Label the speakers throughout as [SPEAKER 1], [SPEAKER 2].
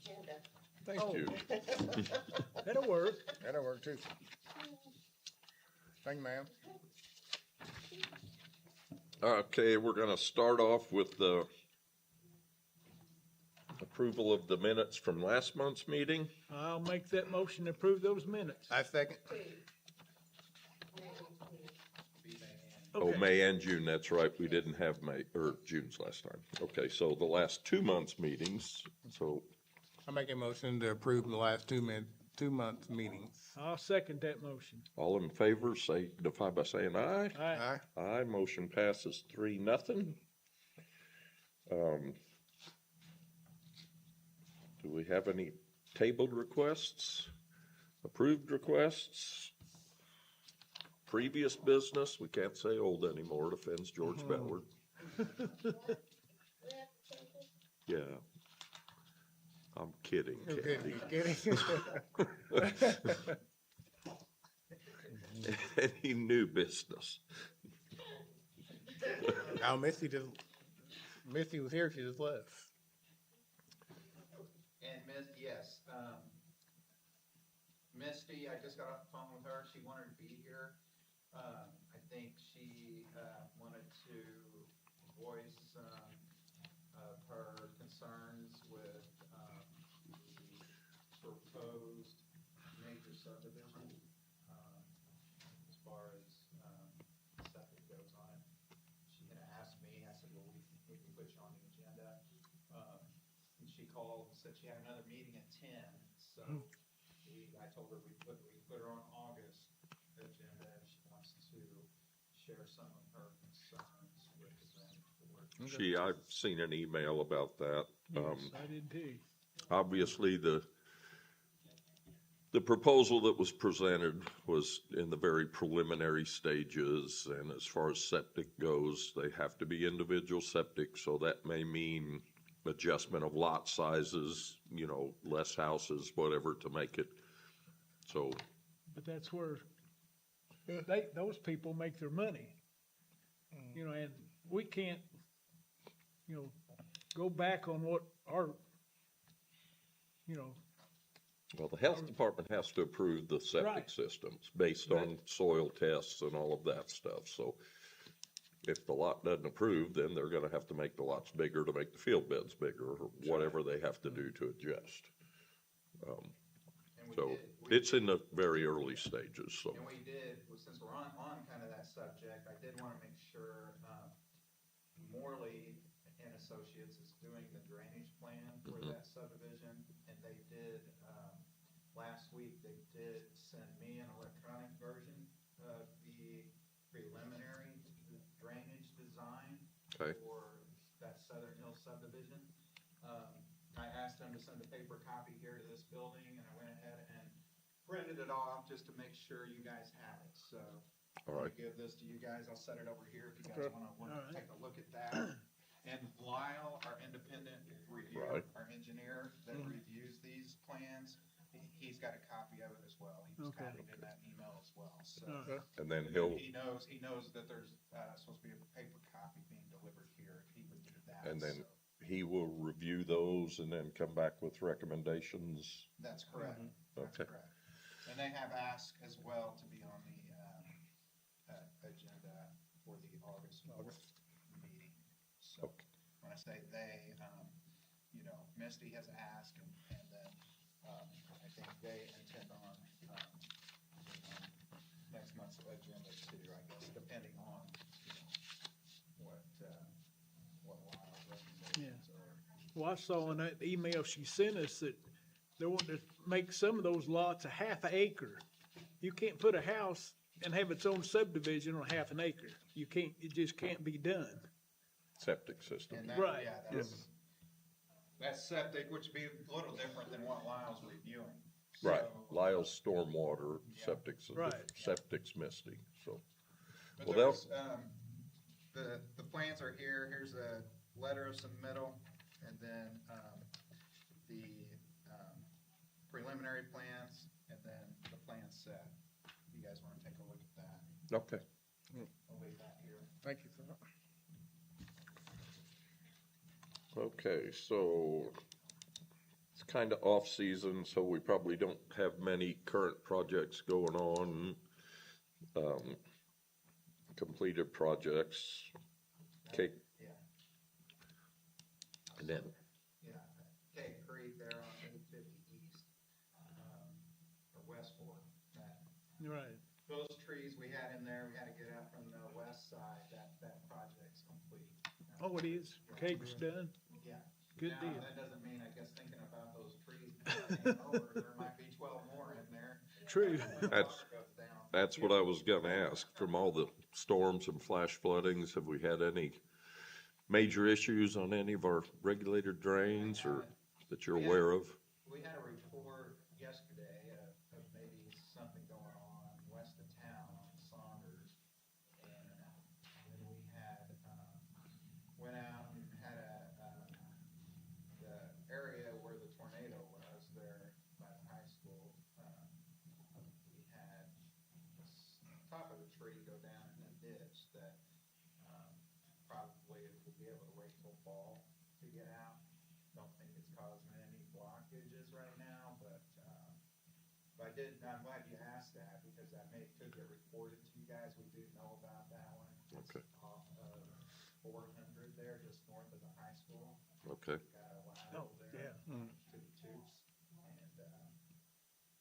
[SPEAKER 1] agenda.
[SPEAKER 2] Thank
[SPEAKER 3] Oh.
[SPEAKER 2] you.
[SPEAKER 3] That'll work.
[SPEAKER 2] That'll work too. Thank you, ma'am.
[SPEAKER 4] Okay, we're gonna start off with the approval of the minutes from last month's meeting.
[SPEAKER 3] I'll make that motion to approve those minutes.
[SPEAKER 2] I second.
[SPEAKER 4] Oh,
[SPEAKER 3] Okay.
[SPEAKER 4] May and June, that's right, we didn't have May, or June's last time. Okay, so the last 2 months' meetings, so
[SPEAKER 2] I make a motion to approve the last 2 month meetings.
[SPEAKER 3] I'll second that motion.
[SPEAKER 4] all in favor, signify by saying aye.
[SPEAKER 3] Aye.
[SPEAKER 2] Aye.
[SPEAKER 4] Aye, motion passes 3-0. Do we have any tabled requests, approved requests? Previous business, we can't say old anymore, it offends George Ballard. Yeah. I'm kidding,
[SPEAKER 2] You're
[SPEAKER 4] Kathy.
[SPEAKER 2] kidding.
[SPEAKER 4] Any new business?
[SPEAKER 2] Oh, Misty was here, she just left.
[SPEAKER 5] And Misty, I just got off the phone with her, she wanted to be here. I think she, wanted to voice some of her concerns with, the proposed major subdivision, as far as, septic goes on it. She had asked me, I said, well, we can put you on the agenda. And she called and said she had another meeting at 10, so I told her we put her on August agenda if she wants to share some of her concerns with the zoning board.
[SPEAKER 4] I've seen an email about that.
[SPEAKER 3] Yes, I did too.
[SPEAKER 4] Obviously, the proposal that was presented was in the very preliminary stages, and as far as septic goes, they have to be individual septic, so that may mean adjustment of lot sizes, less houses, whatever, to make it, so,
[SPEAKER 3] But that's where those people make their money. And we can't, go back on what our,
[SPEAKER 4] well, the health department has to approve the septic
[SPEAKER 3] Right.
[SPEAKER 4] systems based on soil tests and all of that stuff, so if the lot doesn't approve, then they're gonna have to make the lots bigger to make the field beds bigger, or whatever they have to do to adjust.
[SPEAKER 5] And we
[SPEAKER 4] So,
[SPEAKER 5] did-
[SPEAKER 4] it's in the very early stages, so,
[SPEAKER 5] And we did, well, since we're on kind of that subject, I did want to make sure, Morley and Associates is doing the drainage plan for that subdivision, and they did, last week, they did send me an electronic version of the preliminary drainage design
[SPEAKER 4] Okay.
[SPEAKER 5] for that Southern Hills subdivision. I asked them to send a paper copy here to this building, and I went ahead and printed it off just to make sure you guys have it, so.
[SPEAKER 4] all
[SPEAKER 5] I'm
[SPEAKER 4] right.
[SPEAKER 5] gonna give this to you guys, I'll set it over here if you guys
[SPEAKER 3] Sure.
[SPEAKER 5] wanna
[SPEAKER 3] All right.
[SPEAKER 5] take a look at that. And Lyle, our independent reviewer,
[SPEAKER 4] Right.
[SPEAKER 5] our engineer that reviews these plans, he's got a copy of it as well. He was
[SPEAKER 3] Okay.
[SPEAKER 5] copied in that email as well, so.
[SPEAKER 3] All right.
[SPEAKER 4] And then
[SPEAKER 5] He knows that there's, supposed to be a paper copy being delivered here, if he would do that.
[SPEAKER 4] And then
[SPEAKER 5] so.
[SPEAKER 4] he will review those and then come back with recommendations.
[SPEAKER 5] That's correct, that's
[SPEAKER 4] Okay.
[SPEAKER 5] correct. And they have asked as well to be on the, agenda for the August meeting. So,
[SPEAKER 4] Okay.
[SPEAKER 5] when I say they, Misty has asked, and then, I think they intend on, next month's agenda too, I guess, depending on, what Lyle's recommendations are.
[SPEAKER 3] Well, I saw in that email she sent us that they want to make some of those lots a half an acre. You can't put a house and have its own subdivision on half an acre. You can't, it just can't be done.
[SPEAKER 4] Septic system.
[SPEAKER 5] And that,
[SPEAKER 3] Right.
[SPEAKER 5] yeah, that's septic, which would be a little different than what Lyle's reviewing.
[SPEAKER 4] Right,
[SPEAKER 5] So-
[SPEAKER 4] Lyle's stormwater,
[SPEAKER 5] Yeah.
[SPEAKER 4] septic's,
[SPEAKER 3] Right.
[SPEAKER 4] septic's Misty, so.
[SPEAKER 5] But
[SPEAKER 4] Well,
[SPEAKER 5] there's, the plans are here, here's a letter of submittal, and then, the, preliminary plans, and then the plan set. You guys wanna take a look at that?
[SPEAKER 4] Okay.
[SPEAKER 5] I'll leave that here.
[SPEAKER 2] Thank you, sir.
[SPEAKER 4] Okay, so it's kind of off-season, so we probably don't have many current projects going on. Completed projects, Cake,
[SPEAKER 5] Yeah,
[SPEAKER 4] and then,
[SPEAKER 5] yeah, Cave Creek there on 850 East, or West Fork, that,
[SPEAKER 3] Right.
[SPEAKER 5] those trees we had in there, we had to get out from the west side, that project's complete.
[SPEAKER 3] Oh, it is. Cake's done.
[SPEAKER 5] Yeah.
[SPEAKER 3] Good
[SPEAKER 5] Now,
[SPEAKER 3] deal.
[SPEAKER 5] that doesn't mean, I guess, thinking about those trees hanging over, there might be 12 more in there.
[SPEAKER 3] True.
[SPEAKER 5] When the
[SPEAKER 4] That's-
[SPEAKER 5] water goes down.
[SPEAKER 4] that's what I was gonna ask. From all the storms and flash floodings, have we had any major issues on any of our regulated drains or that you're aware of?
[SPEAKER 5] We had a report yesterday of maybe something going on west of town on Saunders. And then we had, went out and had the area where the tornado was there by the high school. We had top of the tree go down in a ditch that, probably we'll be able to wait till fall to get out. Don't think it's causing any blockages right now, but I'm glad you asked that, because that could get reported to you guys. We do know about that one.
[SPEAKER 4] Okay.
[SPEAKER 5] It's off of 400 there, just north of the high school.
[SPEAKER 4] Okay,
[SPEAKER 5] Got a
[SPEAKER 3] Oh,
[SPEAKER 5] lateral there
[SPEAKER 3] yeah.
[SPEAKER 5] to the tubes, and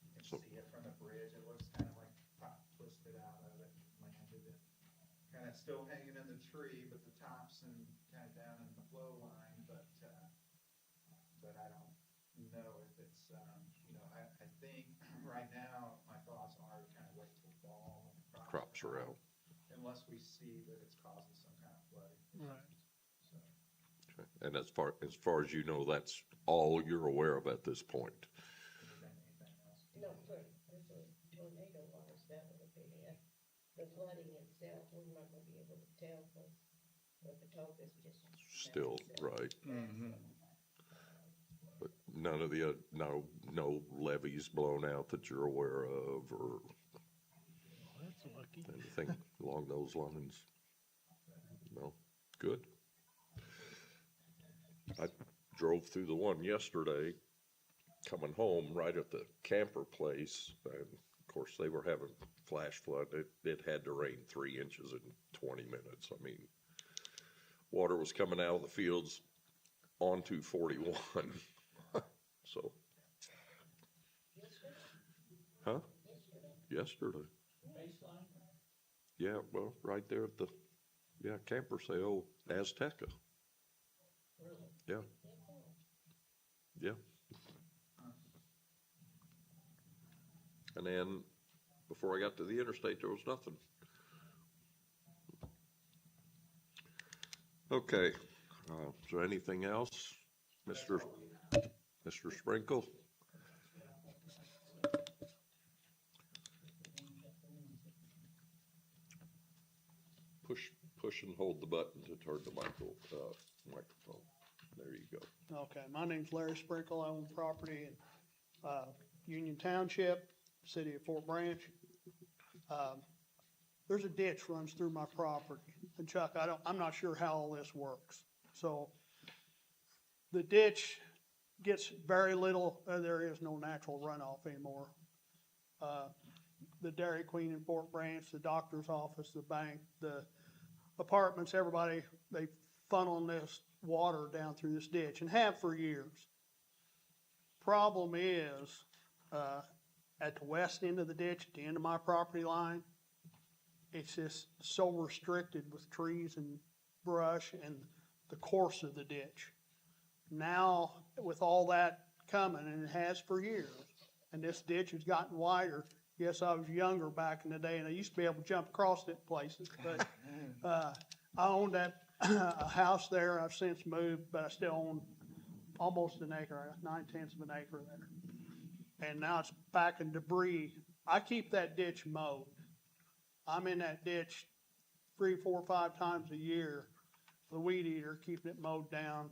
[SPEAKER 5] you can
[SPEAKER 4] So-
[SPEAKER 5] see it from the bridge. It looks kind of like top twisted out of it, landed it. Kind of still hanging in the tree, but the tops and kind of down in the flow line, but I don't know if it's, I think right now, my thoughts are to kind of wait till fall when the
[SPEAKER 4] crops are out.
[SPEAKER 5] unless we see that it's causing some kind of flooding.
[SPEAKER 3] Right.
[SPEAKER 5] So,
[SPEAKER 4] Okay. And as far as you know, that's all you're aware of at this point.
[SPEAKER 5] anything else?
[SPEAKER 1] No, for tornado wise, that would be it. The flooding itself, we're not gonna be able to tell, because what the top is just.
[SPEAKER 4] Still, right. But none of the, no levees blown out that you're aware of or
[SPEAKER 3] That's lucky.
[SPEAKER 4] anything along those lines? No? Good. I drove through the one yesterday, coming home right at the camper place, and of course, they were having flash flood. It had to rain 3 inches in 20 minutes. I mean, water was coming out of the fields onto 41. So, huh? Yesterday. Yeah, well, right there at the, camper sale, Azteca. Yeah. Yeah. And then, before I got to the interstate, there was nothing. Okay, is there anything else? Mr. Sprinkle? Push and hold the button to turn the microphone. There you go.
[SPEAKER 6] Okay, my name's Larry Sprinkle. I own property in Union Township, city of Fort Branch. There's a ditch runs through my property. And Chuck, I'm not sure how all this works. So the ditch gets very little, there is no natural runoff anymore. The Dairy Queen in Fort Branch, the doctor's office, the bank, the apartments, everybody, they funnel this water down through this ditch and have for years. Problem is, at the west end of the ditch, at the end of my property line, it's just so restricted with trees and brush and the course of the ditch. Now, with all that coming, and it has for years, and this ditch has gotten wider. Yes, I was younger back in the day, and I used to be able to jump across it places, but I owned a house there. I've since moved, but I still own almost an acre, 9/10 of an acre there. And now it's back in debris. I keep that ditch mowed. I'm in that ditch 3, 4, 5 times a year, the weed eater, keeping it mowed down.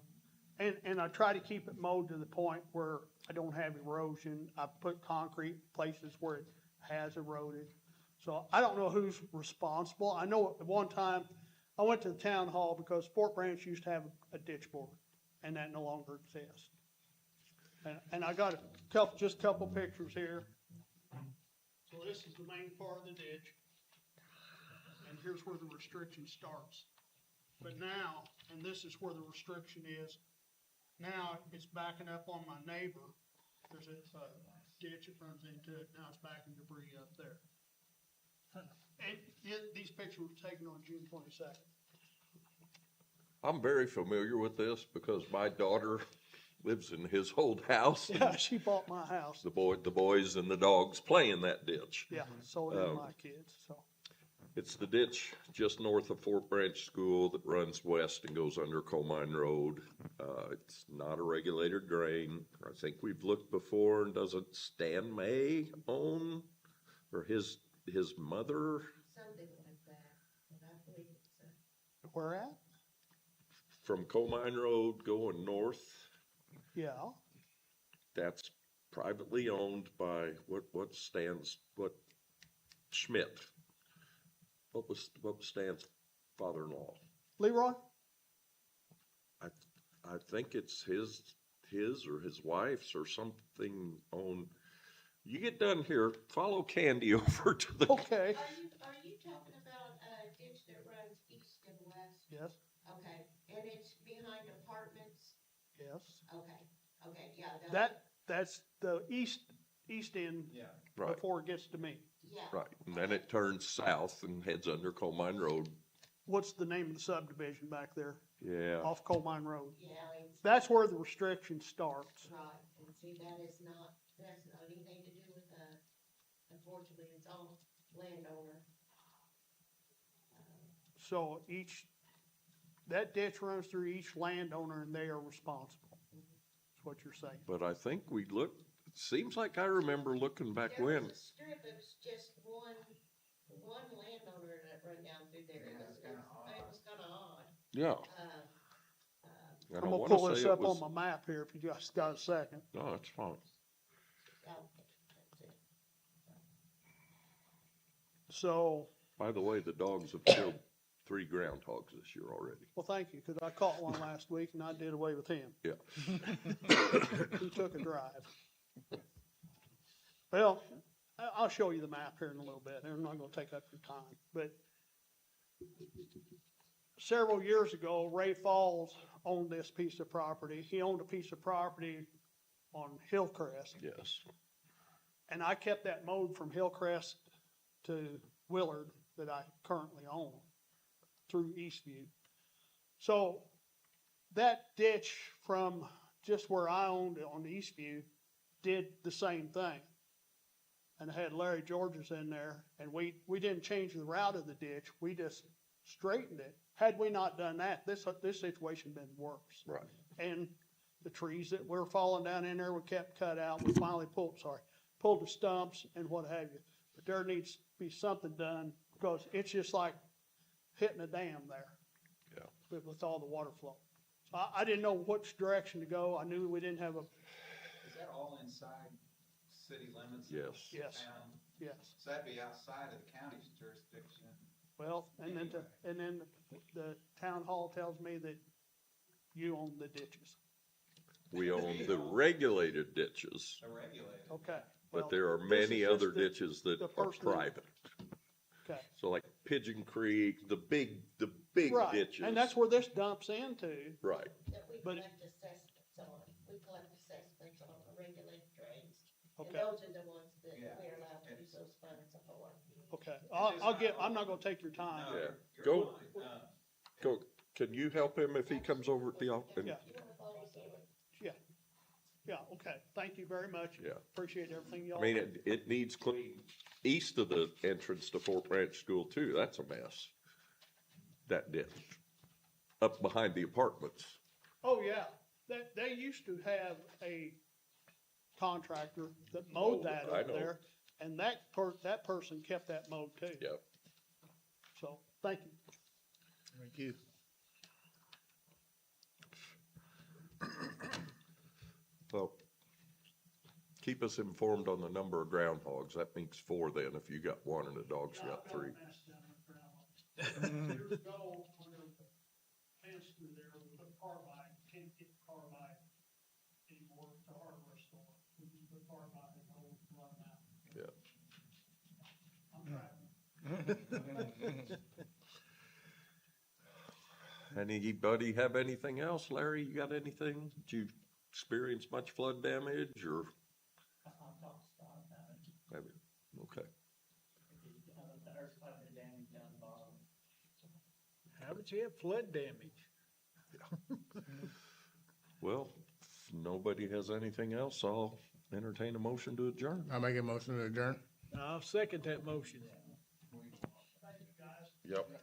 [SPEAKER 6] And I try to keep it mowed to the point where I don't have erosion. I put concrete places where it has eroded. So I don't know who's responsible. I know at one time I went to the town hall because Fort Branch used to have a ditch board, and that no longer exists. And I got a couple, just a couple pictures here. So this is the main part of the ditch. And here's where the restriction starts. But now, and this is where the restriction is, now it's backing up on my neighbor. There's a ditch that runs into it, now it's backing debris up there. These pictures were taken on June 22nd.
[SPEAKER 4] I'm very familiar with this because my daughter lives in his old house. and
[SPEAKER 6] Yeah, she bought my house.
[SPEAKER 4] The boys and the dogs play in that ditch.
[SPEAKER 6] Yeah, so did my kids, so.
[SPEAKER 4] It's the ditch just north of Fort Branch School that runs west and goes under Coal Mine Road. It's not a regulated drain. I think we've looked before, and doesn't Stan May own, or his mother?
[SPEAKER 1] Something like that, but I believe it's,
[SPEAKER 6] Where at?
[SPEAKER 4] From Coal Mine Road going north,
[SPEAKER 6] Yeah,
[SPEAKER 4] that's privately owned by, what Schmidt. What was Stan's father-in-law?
[SPEAKER 6] Leroy?
[SPEAKER 4] I think it's his or his wife's or something owned. You get done here, follow Candy over to the,
[SPEAKER 6] Okay,
[SPEAKER 1] are you talking about a ditch that runs east and west?
[SPEAKER 6] yes,
[SPEAKER 1] Okay, and it's behind apartments?
[SPEAKER 6] yes.
[SPEAKER 1] Okay, yeah.
[SPEAKER 6] That's the east end
[SPEAKER 5] Yeah.
[SPEAKER 4] right,
[SPEAKER 6] before it gets to me.
[SPEAKER 1] Yeah.
[SPEAKER 4] right. And then it turns south and heads under Coal Mine Road.
[SPEAKER 6] What's the name of the subdivision back there
[SPEAKER 4] Yeah,
[SPEAKER 6] off Coal Mine Road?
[SPEAKER 1] Yeah, it's,
[SPEAKER 6] That's where the restriction starts.
[SPEAKER 1] right, and see, that's not anything to do with, unfortunately, it's all landowner.
[SPEAKER 6] So that ditch runs through each landowner and they are responsible. That's what you're saying.
[SPEAKER 4] but I think we looked, it seems like I remember looking back
[SPEAKER 1] There
[SPEAKER 4] when.
[SPEAKER 1] was a strip, it was just one landowner that run down through there.
[SPEAKER 5] Yeah, it's kinda odd.
[SPEAKER 1] It was kinda odd.
[SPEAKER 4] Yeah.
[SPEAKER 6] I'm
[SPEAKER 4] And I
[SPEAKER 6] gonna
[SPEAKER 4] wanna
[SPEAKER 6] pull this
[SPEAKER 4] say it
[SPEAKER 6] up on
[SPEAKER 4] was-
[SPEAKER 6] my map here if you just got a second.
[SPEAKER 4] No, it's fine.
[SPEAKER 1] Yeah, that's it.
[SPEAKER 6] So,
[SPEAKER 4] By the way, the dogs have killed 3 groundhogs this year already.
[SPEAKER 6] well, thank you, because I caught one last week and I did away with him.
[SPEAKER 4] Yeah.
[SPEAKER 6] He took a drive. Well, I'll show you the map here in a little bit. I'm not gonna take up your time, but several years ago, Ray Falls owned this piece of property. He owned a piece of property on Hillcrest,
[SPEAKER 4] Yes.
[SPEAKER 6] and I kept that mowed from Hillcrest to Willard that I currently own through Eastview. So that ditch from just where I owned it on Eastview did the same thing. And I had Larry George's in there, and we didn't change the route of the ditch, we just straightened it. Had we not done that, this situation been worse.
[SPEAKER 4] Right.
[SPEAKER 6] And the trees that were falling down in there, we kept cut out, we finally pulled the stumps and what have you. But there needs to be something done, because it's just like hitting a dam there.
[SPEAKER 4] Yeah.
[SPEAKER 6] With all the water flow. So I didn't know which direction to go, I knew we didn't have a,
[SPEAKER 5] Is that all inside city limits? of
[SPEAKER 4] Yes.
[SPEAKER 5] the
[SPEAKER 6] Yes.
[SPEAKER 5] town?
[SPEAKER 6] yes.
[SPEAKER 5] So that'd be outside of the county's jurisdiction.
[SPEAKER 6] Well, and then the town hall tells me that you own the ditches.
[SPEAKER 4] We own the regulated ditches,
[SPEAKER 5] They're regulated.
[SPEAKER 6] Okay.
[SPEAKER 4] but
[SPEAKER 6] well,
[SPEAKER 4] there are
[SPEAKER 6] this
[SPEAKER 4] many
[SPEAKER 6] is just
[SPEAKER 4] other
[SPEAKER 6] the-
[SPEAKER 4] ditches that
[SPEAKER 6] the
[SPEAKER 4] are
[SPEAKER 6] person-
[SPEAKER 4] private.
[SPEAKER 6] Okay.
[SPEAKER 4] So like Pigeon Creek, the big
[SPEAKER 6] Right,
[SPEAKER 4] ditches.
[SPEAKER 6] and that's where this dumps into.
[SPEAKER 4] Right.
[SPEAKER 1] That we
[SPEAKER 6] But-
[SPEAKER 1] collect assessments on, we collect assessments on the regulated drains. And
[SPEAKER 6] Okay.
[SPEAKER 1] those are the ones that
[SPEAKER 5] Yeah.
[SPEAKER 1] we're allowed to use those funds for.
[SPEAKER 6] Okay, I'm not gonna take your time.
[SPEAKER 5] No,
[SPEAKER 4] Yeah.
[SPEAKER 5] you're
[SPEAKER 4] Go-
[SPEAKER 5] fine.
[SPEAKER 4] Go, can you help him if he comes over at the office?
[SPEAKER 6] Yeah.
[SPEAKER 1] You wanna follow us over?
[SPEAKER 6] Yeah, okay, thank you very much.
[SPEAKER 4] Yeah.
[SPEAKER 6] Appreciate everything y'all.
[SPEAKER 4] I mean, it needs clean east of the entrance to Fort Branch School too. That's a mess. That ditch, up behind the apartments.
[SPEAKER 6] Oh, yeah, they used to have a contractor that mowed that
[SPEAKER 4] I
[SPEAKER 6] over
[SPEAKER 4] know.
[SPEAKER 6] there, and that person kept that mowed too.
[SPEAKER 4] Yeah.
[SPEAKER 6] So, thank you.
[SPEAKER 3] Thank you.
[SPEAKER 4] Well, keep us informed on the number of groundhogs. That makes 4 then, if you got 1 and the dog's got 3.
[SPEAKER 6] Years ago, when there was a fence through there, we put carbide, can't get carbide anymore to hardware
[SPEAKER 4] Anybody have anything else? Larry, you got anything? Did you experience much flood damage or?
[SPEAKER 7] I'll talk to Scott about it.
[SPEAKER 4] Maybe, okay.
[SPEAKER 7] The earth's quite a bit of damage down the bottom.
[SPEAKER 3] How did you have flood damage?
[SPEAKER 4] Well, if nobody has anything else, I'll entertain a motion to adjourn.
[SPEAKER 2] I make a motion to adjourn.
[SPEAKER 3] I'll second that motion.
[SPEAKER 4] Yep.